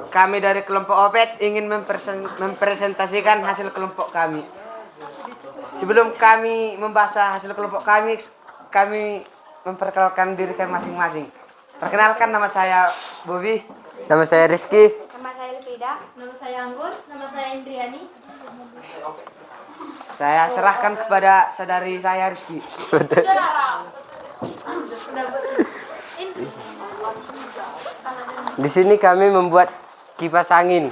kami dari kelompok Opet ingin mempresentasikan hasil kelompok kami. Sebelum kami membahas hasil kelompok kami memperkenalkan diri kami masing-masing. Perkenalkan, nama saya Bobi, nama saya Rizky, Nama saya Lifrida, nama saya Anggun, nama saya Indriani. Saya serahkan kepada saudari saya Rizky. Di sini kami membuat kipas angin.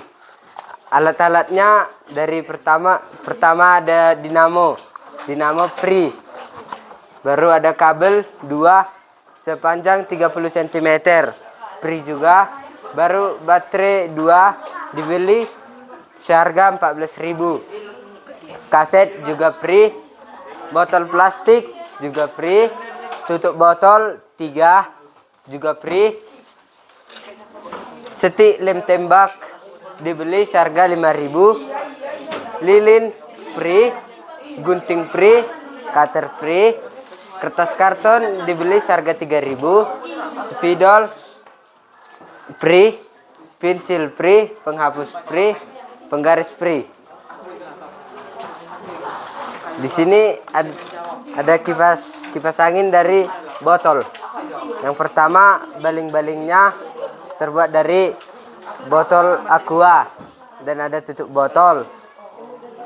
Alat-alatnya dari pertama ada dinamo Pri. Baru ada kabel 2 sepanjang 30 cm. Pri juga. Baru baterai 2 dibeli seharga 14.000. Kaset juga Pri. Botol plastik juga Pri. Tutup botol 3 juga Pri. Setik lem tembak dibeli seharga 5.000. Lilin Pri, gunting Pri, cutter Pri, kertas karton dibeli seharga 3.000. Spidol Pri, pensil Pri, penghapus Pri, penggaris Pri. Di sini ada kipas angin dari botol. Yang pertama, baling-balingnya terbuat dari botol aqua dan ada tutup botol.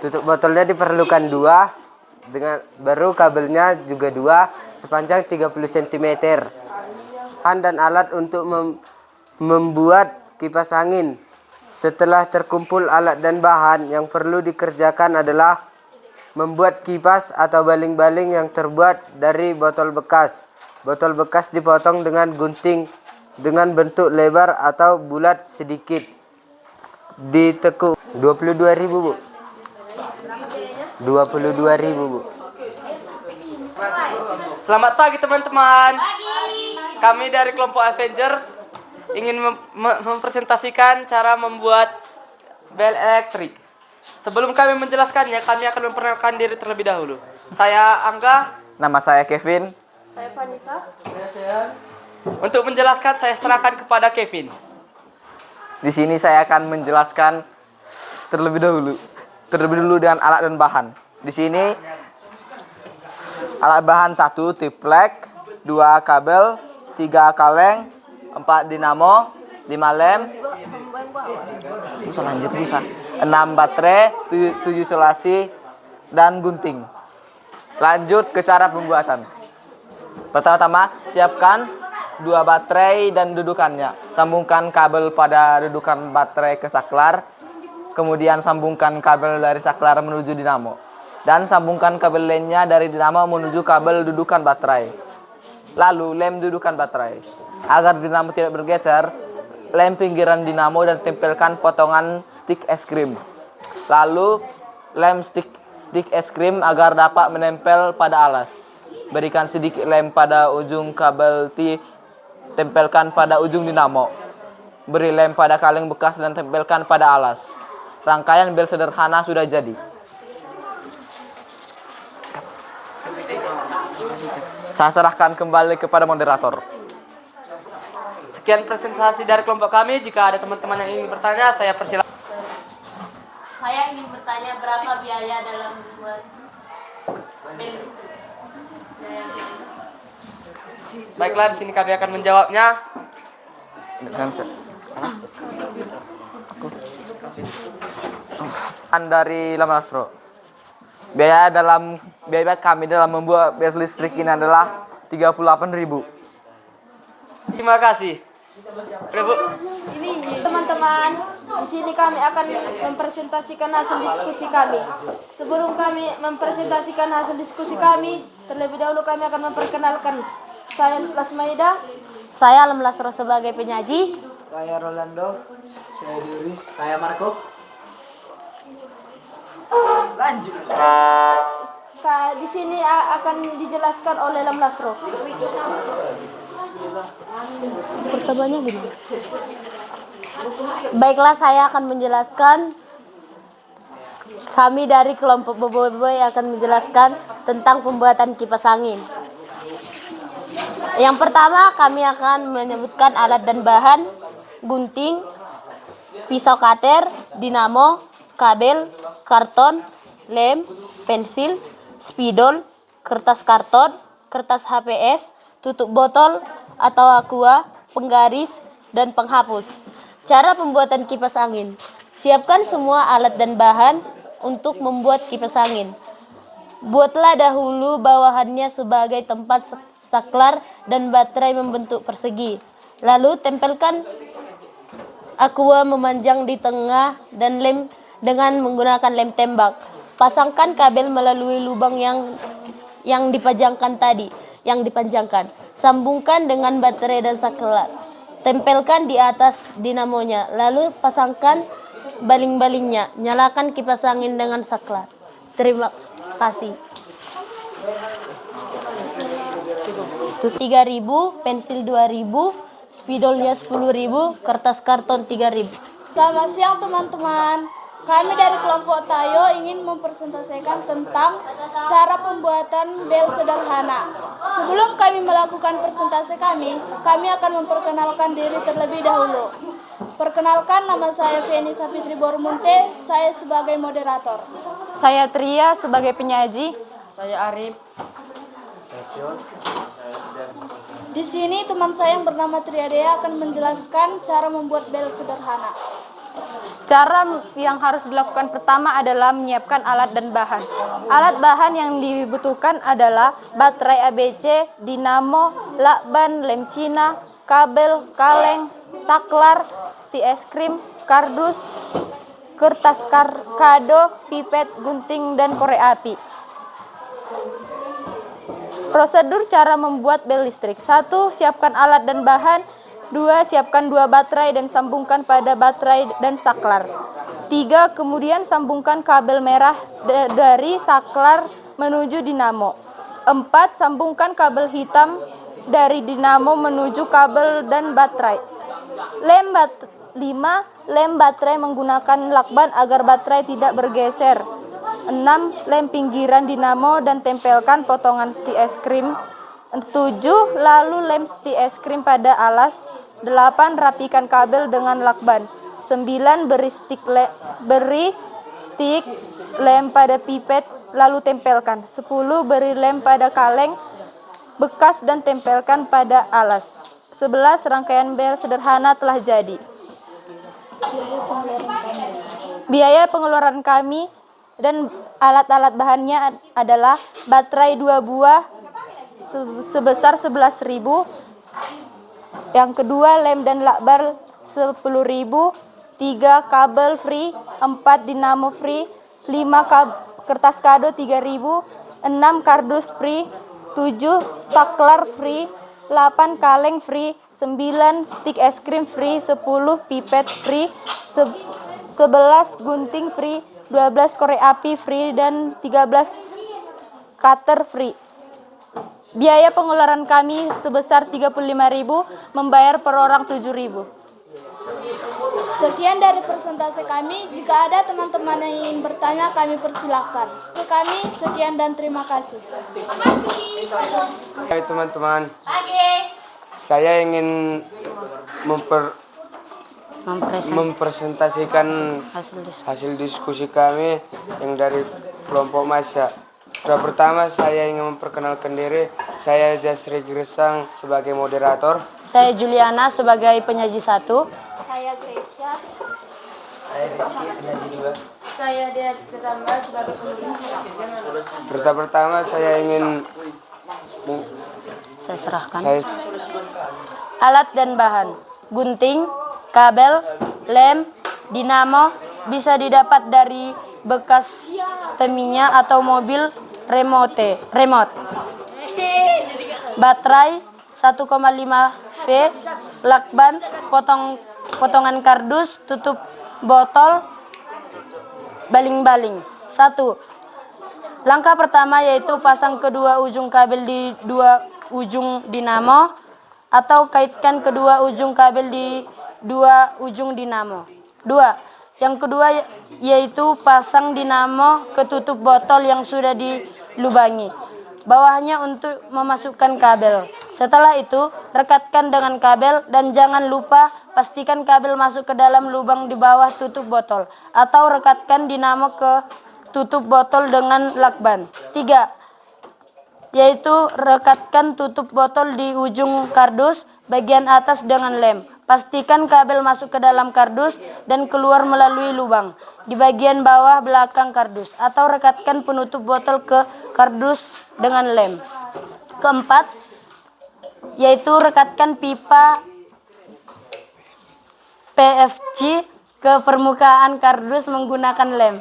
Tutup botolnya diperlukan 2, dengan baru kabelnya juga 2 sepanjang 30 cm. Bahan dan alat untuk membuat kipas angin. Setelah terkumpul alat dan bahan, yang perlu dikerjakan adalah membuat kipas atau baling-baling yang terbuat dari botol bekas. Botol bekas dipotong dengan gunting dengan bentuk lebar atau bulat sedikit. Ditekuk 22.000, Bu. 22.000, Bu. Selamat pagi, teman-teman. Kami dari kelompok Avengers ingin mempresentasikan cara membuat bel elektrik. Sebelum kami menjelaskannya, kami akan memperkenalkan diri terlebih dahulu. Saya Angga. Nama saya Kevin. Saya Vanessa. Untuk menjelaskan, saya serahkan kepada Kevin. Di sini saya akan menjelaskan terlebih dulu dengan alat dan bahan. Di sini alat bahan 1 triplek, 2 kabel, 3 kaleng, 4 dinamo, 5 lem, 6 baterai, 7 isolasi, dan gunting. Lanjut ke cara pembuatan. Pertama-tama, siapkan 2 baterai dan dudukannya. Sambungkan kabel pada dudukan baterai ke saklar. Kemudian sambungkan kabel dari saklar menuju dinamo. Dan sambungkan kabel lainnya dari dinamo menuju kabel dudukan baterai. Lalu lem dudukan baterai. Agar dinamo tidak bergeser, lem pinggiran dinamo dan tempelkan potongan stik es krim. Lalu lem stik es krim agar dapat menempel pada alas. Berikan sedikit lem pada ujung kabel tempelkan pada ujung dinamo. Beri lem pada kaleng bekas dan tempelkan pada alas. Rangkaian bel sederhana sudah jadi. Saya serahkan kembali kepada moderator. Sekian presentasi dari kelompok kami. Jika ada teman-teman yang ingin bertanya, saya persilakan. Saya ingin bertanya berapa biaya dalam membuat bel listrik. Baiklah, di sini kami akan menjawabnya. Dari Lamastro. Biaya kami dalam membuat bel listrik ini adalah 38.000. Terima kasih. Bu. Teman-teman, di sini kami akan mempresentasikan hasil diskusi kami. Sebelum kami mempresentasikan hasil diskusi kami, terlebih dahulu kami akan memperkenalkan saya Lasmaida. Saya Alam Lasro sebagai penyaji. Saya Rolando, saya Duris, saya Marco. Lanjut. Di sini akan dijelaskan oleh Alam Lasro. Pertamanya gimana? Baiklah, saya akan menjelaskan. Kami dari kelompok Boboiboy akan menjelaskan tentang pembuatan kipas angin. Yang pertama, kami akan menyebutkan alat dan bahan: gunting, pisau cutter, dinamo, kabel, karton, lem, pensil, spidol, kertas karton, kertas HPS, tutup botol atau aqua, penggaris, dan penghapus. Cara pembuatan kipas angin. Siapkan semua alat dan bahan untuk membuat kipas angin. Buatlah dahulu bawahannya sebagai tempat saklar dan baterai membentuk persegi. Lalu tempelkan aqua memanjang di tengah dan lem dengan menggunakan lem tembak. Pasangkan kabel melalui lubang yang dipanjangkan tadi. Sambungkan dengan baterai dan saklar. Tempelkan di atas dinamonya. Lalu pasangkan baling-balingnya. Nyalakan kipas angin dengan saklar. Terima kasih. 3.000, pensil 2.000, spidolnya 10.000, kertas karton 3.000. Selamat siang teman-teman. Kami dari kelompok Tayo ingin mempresentasikan tentang cara pembuatan bel sederhana. Sebelum kami melakukan presentasi kami akan memperkenalkan diri terlebih dahulu. Perkenalkan, nama saya Feni Safitri Bormunte, saya sebagai moderator. Saya Tria sebagai penyaji. Saya Arif. Di sini teman saya yang bernama Triadea akan menjelaskan cara membuat bel sederhana. Cara yang harus dilakukan pertama adalah menyiapkan alat dan bahan. Alat bahan yang dibutuhkan adalah baterai ABC, dinamo, lakban, lem Cina, kabel, kaleng, saklar, stik es krim, kardus, kertas kado, pipet, gunting, dan korek api. Prosedur cara membuat bel listrik. 1. Siapkan alat dan bahan. 2. Siapkan 2 baterai dan sambungkan pada baterai dan saklar. 3. Kemudian sambungkan kabel merah dari saklar menuju dinamo. 4. Sambungkan kabel hitam dari dinamo menuju kabel dan baterai. 5. Lem baterai menggunakan lakban agar baterai tidak bergeser. 6. Lem pinggiran dinamo dan tempelkan potongan stik es krim. 7. Lalu lem stik es krim pada alas. 8. Rapikan kabel dengan lakban. 9. Beri stik lem pada pipet lalu tempelkan. 10. Beri lem pada kaleng bekas dan tempelkan pada alas. 11. Rangkaian bel sederhana telah jadi. Biaya pengeluaran kami dan alat-alat bahannya adalah baterai 2 buah sebesar 11.000. Yang kedua, lem dan lakban 10.000. 3. Kabel free. 4. Dinamo free. 5. Kertas kado 3.000. 6. Kardus free. 7. Saklar free. 8. Kaleng free. 9. Stik es krim free. 10. Pipet free. 11. Gunting free. 12. Korek api free. Dan 13. Cutter free. Biaya pengeluaran kami sebesar 35.000, membayar per orang 7.000. Sekian dari presentasi kami. Jika ada teman-teman yang ingin bertanya, kami persilahkan. Kami sekian dan terima kasih. Hai teman-teman, saya ingin mempresentasikan hasil diskusi kami yang dari kelompok Masya. Pertama, saya ingin memperkenalkan diri. Saya Jasri Gresang sebagai moderator. Saya Juliana sebagai penyaji 1. Saya Gracia. Saya Rizky, penyaji 2. Saya Dea Ciketamba sebagai penulis. Pertama, saya ingin Saya serahkan. saya Alat dan bahan. Gunting, kabel, lem, dinamo bisa didapat dari bekas Tamiya atau mobil remote. Baterai 1,5 V, lakban, potongan kardus, tutup botol, baling-baling. 1. Langkah pertama yaitu pasang kedua ujung kabel di dua ujung dinamo atau kaitkan kedua ujung kabel di dua ujung dinamo. 2. Yang kedua yaitu pasang dinamo ke tutup botol yang sudah dilubangi. Bawahnya untuk memasukkan kabel. 1. Setelah itu, rekatkan dengan kabel dan jangan lupa pastikan kabel masuk ke dalam lubang di bawah tutup botol atau rekatkan dinamo ke tutup botol dengan lakban. 3. Yaitu rekatkan tutup botol di ujung kardus bagian atas dengan lem. Pastikan kabel masuk ke dalam kardus dan keluar melalui lubang di bagian bawah belakang kardus atau rekatkan penutup botol ke kardus dengan lem. 4. Yaitu rekatkan pipa PFC ke permukaan kardus menggunakan lem.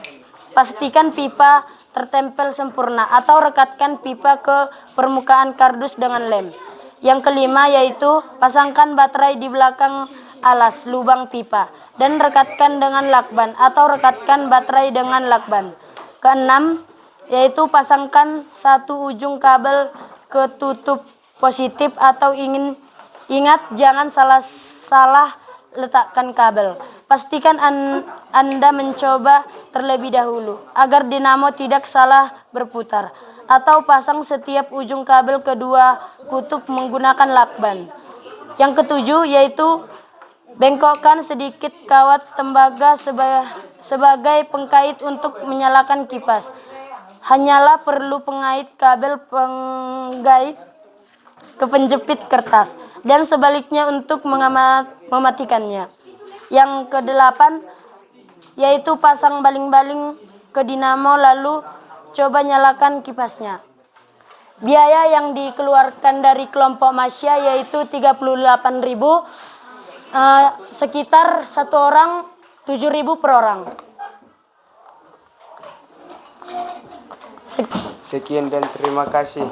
Pastikan pipa tertempel sempurna atau rekatkan pipa ke permukaan kardus dengan lem. Yang kelima yaitu pasangkan baterai di belakang alas lubang pipa dan rekatkan dengan lakban atau rekatkan baterai dengan lakban. Keenam yaitu pasangkan satu ujung kabel ke tutup positif atau ingat jangan salah letakkan kabel. Pastikan Anda mencoba terlebih dahulu agar dinamo tidak salah berputar atau pasang setiap ujung kabel kedua kutub menggunakan lakban. Yang ketujuh yaitu bengkokkan sedikit kawat tembaga sebagai pengkait untuk menyalakan kipas. Hanyalah perlu pengait kabel penggait ke penjepit kertas dan sebaliknya untuk mematikannya. Yang kedelapan yaitu pasang baling-baling ke dinamo lalu coba nyalakan kipasnya. Biaya yang dikeluarkan dari kelompok Masya yaitu 38.000, sekitar satu orang 7.000 per orang. Sekian dan terima kasih.